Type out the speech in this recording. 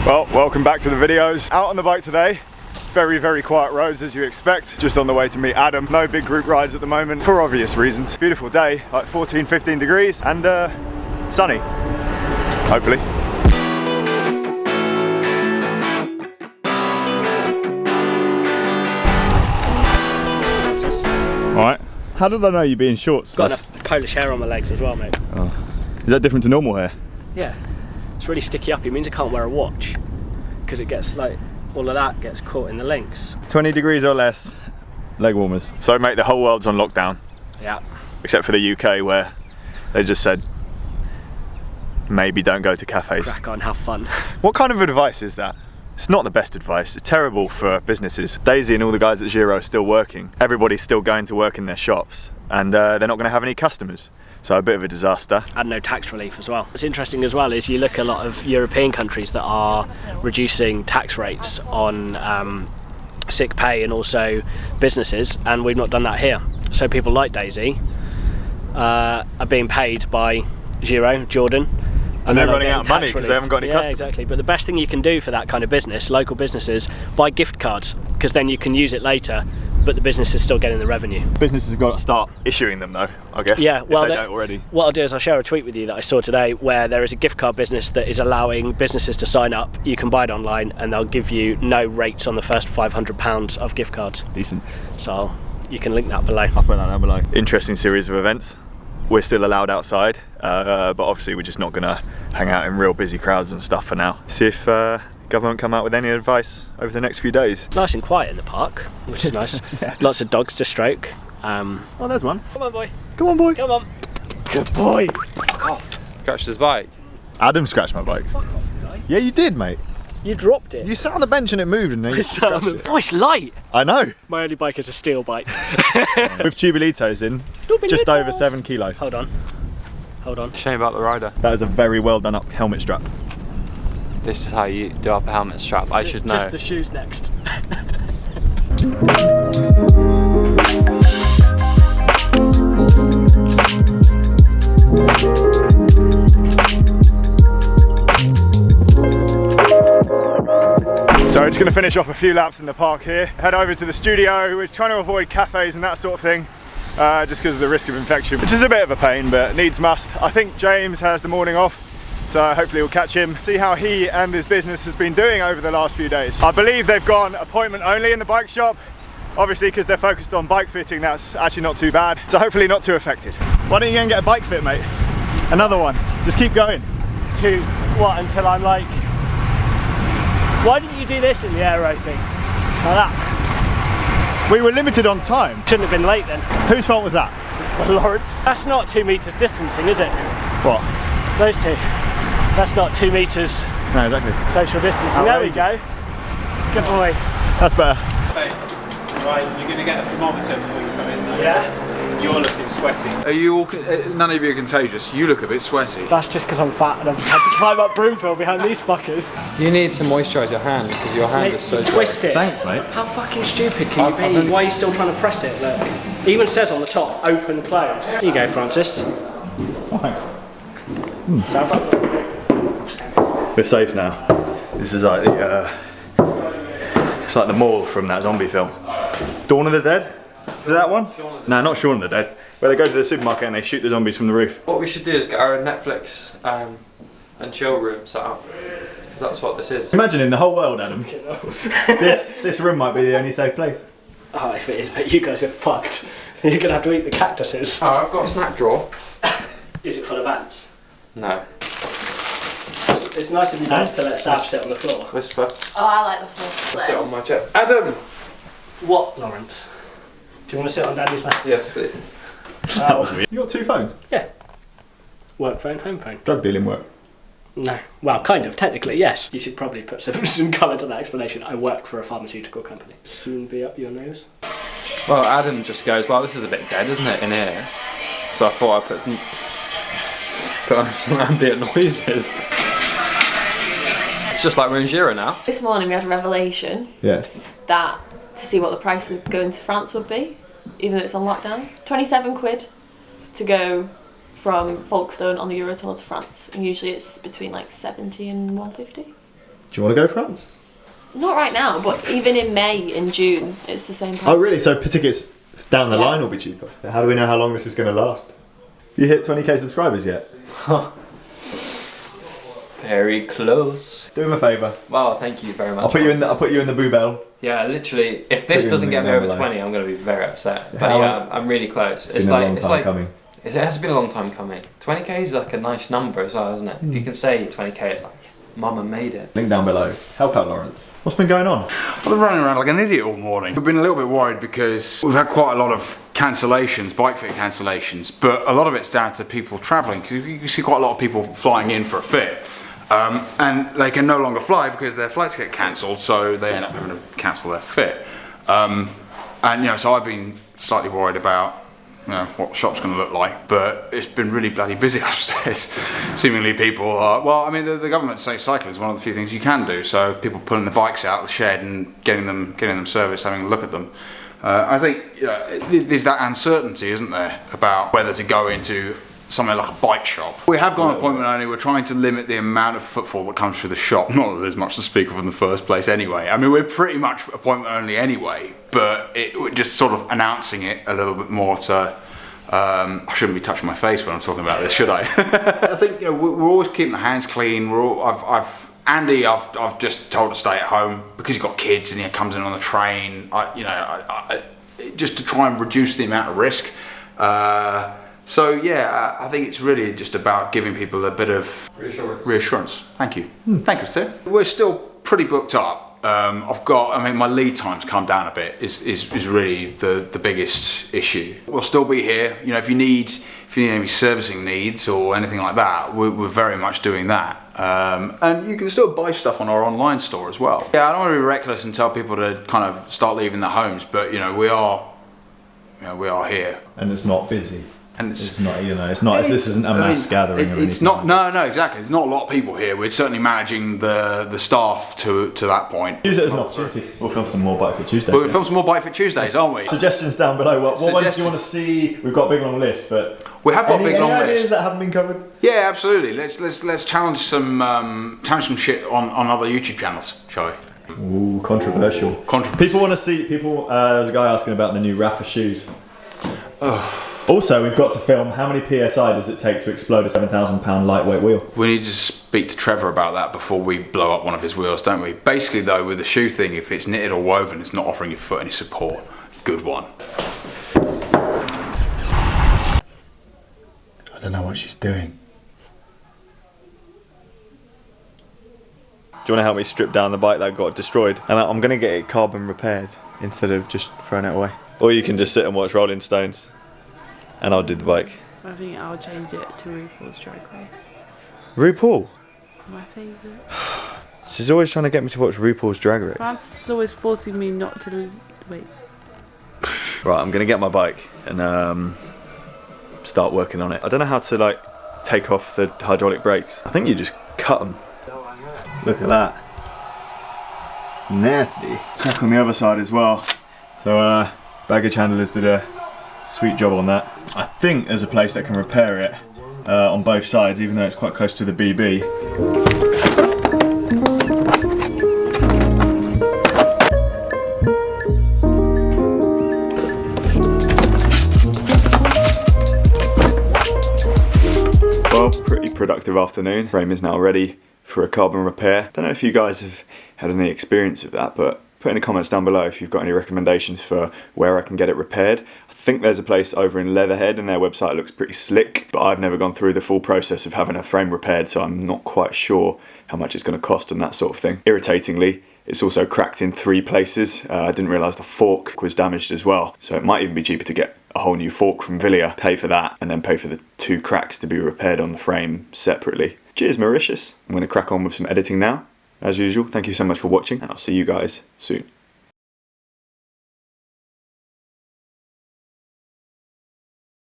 Well, welcome back to the videos. Out on the bike today. Very quiet roads as you expect. Just on the way to meet Adam. No big group rides at the moment for obvious reasons. Beautiful day, like 14-15 degrees and sunny, hopefully. Alright, how did I know you'd be in shorts? Got enough Polish hair on my legs as well, mate. Oh. Is that different to normal hair? Yeah, it's really sticky up. It means I can't wear a watch because it gets like, all of that gets caught in the links. 20 degrees or less, leg warmers. So mate, the whole world's on lockdown. Yeah. Except for the UK where they just said, maybe don't go to cafes. Crack on, have fun. What kind of advice is that? It's not the best advice. It's terrible for businesses. Daisy and all the guys at Giro are still working. Everybody's still going to work in their shops and they're not going to have any customers. So a bit of a disaster. And no tax relief as well. What's interesting as well is you look at a lot of European countries that are reducing tax rates on sick pay and also businesses, and we've not done that here. So people like Daisy are being paid by Giro, Jordan. And they're running out of money because they haven't got any customers. Yeah, exactly. But the best thing you can do for that kind of business, local businesses, buy gift cards, because then you can use it later, but the business is still getting the revenue. Businesses have got to start issuing them though, I guess. Yeah, well, if they don't already. What I'll do is I'll share a tweet with you that I saw today where there is a gift card business that is allowing businesses to sign up. You can buy it online and they'll give you no rates on the first £500 of gift cards. Decent. So you can link that below. I'll put that down below. Interesting series of events. We're still allowed outside, but obviously we're just not going to hang out in real busy crowds and stuff for now. See if government come out with any advice over the next few days. Nice and quiet in the park, which is nice. Yeah. Lots of dogs to stroke. Oh, there's one. Come on, boy. Come on, boy. Come on. Good boy. Scratched his bike. Adam scratched my bike. Fuck off, guys. Yeah, you did, mate. You dropped it. You sat on the bench and it moved and then you scratched it. Oh, it's light. I know. My only bike is a steel bike. With Tubolitos in, just over 7 kilos. Hold on. Hold on. Shame about the rider. That is a very well done up helmet strap. This is how you do up a helmet strap. I should know. Just the shoes next. So we're just going to finish off a few laps in the park here. Head over to the studio. We're trying to avoid cafes and that sort of thing. Just because of the risk of infection, which is a bit of a pain, but needs must. I think James has the morning off, so hopefully we'll catch him, see how he and his business has been doing over the last few days. I believe they've gone appointment only in the bike shop, obviously because they're focused on bike fitting. That's actually not too bad, so hopefully not too affected. Why don't you go and get a bike fit, mate? Another one. Just keep going. To what, until I'm like... Why didn't you do this in the aero thing? Like that? We were limited on time. Shouldn't have been late then. Whose fault was that? Well, Lawrence. That's not 2 meters distancing, is it? What? Those two. That's not 2 meters No, exactly. social distancing. Outrageous. There we go. Good boy. That's better. Hey, right, you're going to get a thermometer before you come in. Yeah. You're looking sweaty. Are you all? None of you are contagious. You look a bit sweaty. That's just because I'm fat and I've had to climb up Broomfield behind these fuckers. You need to moisturise your hand because your hand is so dry. Twist it. Thanks, mate. How fucking stupid can you be? Why are you still trying to press it? Look. It even says on the top, open, close. Here you go, Francis. Oh, thanks. South up. We're safe now. This is like the, it's like the mall from that zombie film. Dawn of the Dead? Is it that one? No, not Shaun of the Dead. Where they go to the supermarket and they shoot the zombies from the roof. What we should do is get our Netflix and chill room set up. Because that's what this is. Imagine in the whole world, Adam. this room might be the only safe place. Oh, if it is, mate, you guys are fucked. You're going to have to eat the cactuses. Oh, I've got a snack drawer. Is it full of ants? No. It's nice of you guys to let Sav sit on the floor. Whisper. Oh, I like the floor. I'll sit on my chair. Adam! What, Lawrence? Do you want to sit on Daddy's lap? Yes, please. That was weird. You got 2 phones? Yeah. Work phone, home phone. Drug dealing work. No. Well, kind of, technically, yes. You should probably put some colour to that explanation. I work for a pharmaceutical company. Soon be up your nose. Well, Adam just goes, well, this is a bit dead, isn't it, in here? So I thought I'd put on some ambient noises. It's just like we're in Giro now. This morning we had a revelation Yeah. that to see what the price of going to France would be, even though it's on lockdown. 27 quid to go from Folkestone on the Eurotunnel to France, and usually it's between like 70 and 150. Do you want to go France? Not right now, but even in May and June, it's the same price. Oh really? So tickets down the line will be cheaper. How do we know how long this is going to last? You hit 20k subscribers yet? Very close. Do him a favour. Well, thank you very much. I'll put you in the boo bell. Yeah, literally. If this doesn't get me over 20, I'm going to be very upset. But yeah, I'm really close. It's been a long time coming. It has been a long time coming. 20k is like a nice number as well, isn't it? If you can say 20k, it's like, Mama made it. Link down below. Help out Lawrence. What's been going on? I've been running around like an idiot all morning. We've been a little bit worried because we've had quite a lot of cancellations, bike fit cancellations, but a lot of it's down to people travelling, because you see quite a lot of people flying in for a fit. And they can no longer fly because their flights get cancelled, so they end up having to cancel their fit. And you know, so I've been slightly worried about, you know, what the shop's going to look like, but it's been really bloody busy upstairs. Seemingly people are, well, I mean, the government say cycling is one of the few things you can do, so people pulling the bikes out of the shed and getting them serviced, having a look at them. I think, you know, there's that uncertainty, isn't there, about whether to go into something like a bike shop. We have gone appointment only. We're trying to limit the amount of footfall that comes through the shop. Not that there's much to speak of in the first place anyway. I mean, we're pretty much appointment only anyway, but we're just sort of announcing it a little bit more to, I shouldn't be touching my face when I'm talking about this, should I? I think, you know, we're always keeping the hands clean. Andy, I've just told to stay at home because he's got kids and he comes in on the train. Just to try and reduce the amount of risk. So yeah, I think it's really just about giving people a bit of reassurance. Thank you. Thank you, sir. We're still pretty booked up. My lead time's come down a bit. Is really the biggest issue. We'll still be here. You know, if you need any servicing needs or anything like that, we're very much doing that. And you can still buy stuff on our online store as well. Yeah, I don't want to be reckless and tell people to kind of start leaving their homes, but you know, we are here. And it's not busy. And it's not, you know, this isn't a mass gathering. It's not. No, exactly. There's not a lot of people here. We're certainly managing the staff to that point. Use it as an opportunity. We'll film some more Bike Fit Tuesdays. We'll film some more Bike Fit Tuesdays, aren't we? Suggestions down below. What ones do you want to see? We've got a big long list, but we have got a big long list. Any ideas that haven't been covered? Yeah, absolutely. Let's challenge some shit on other YouTube channels, shall we? Ooh, controversial. People want to see. There's a guy asking about the new Rafa shoes. Also, we've got to film how many PSI does it take to explode a 7,000 pound lightweight wheel? We need to speak to Trevor about that before we blow up one of his wheels, don't we? Basically though, with the shoe thing, if it's knitted or woven, it's not offering your foot any support. Good one. I don't know what she's doing. Do you want to help me strip down the bike that got destroyed? And I'm going to get it carbon repaired instead of just throwing it away. Or you can just sit and watch Rolling Stones. And I'll do the bike. I think I'll change it to RuPaul's Drag Race. RuPaul? My favourite. She's always trying to get me to watch RuPaul's Drag Race. Francis is always forcing me not to wait. Right, I'm gonna get my bike and start working on it. I don't know how to take off the hydraulic brakes. I think you just cut them. Look at that. Nasty. Check on the other side as well. So baggage handlers did a sweet job on that. I think there's a place that can repair it on both sides, even though it's quite close to the BB. Well, pretty productive afternoon. Frame is now ready for a carbon repair. Don't know if you guys have had any experience of that, but put in the comments down below if you've got any recommendations for where I can get it repaired. I think there's a place over in Leatherhead and their website looks pretty slick, but I've never gone through the full process of having a frame repaired, so I'm not quite sure how much it's going to cost and that sort of thing. Irritatingly, it's also cracked in 3 places. I didn't realise the fork was damaged as well, so it might even be cheaper to get a whole new fork from Wilier, pay for that, and then pay for the 2 cracks to be repaired on the frame separately. Cheers, Mauritius. I'm going to crack on with some editing now. As usual, thank you so much for watching, and I'll see you guys soon.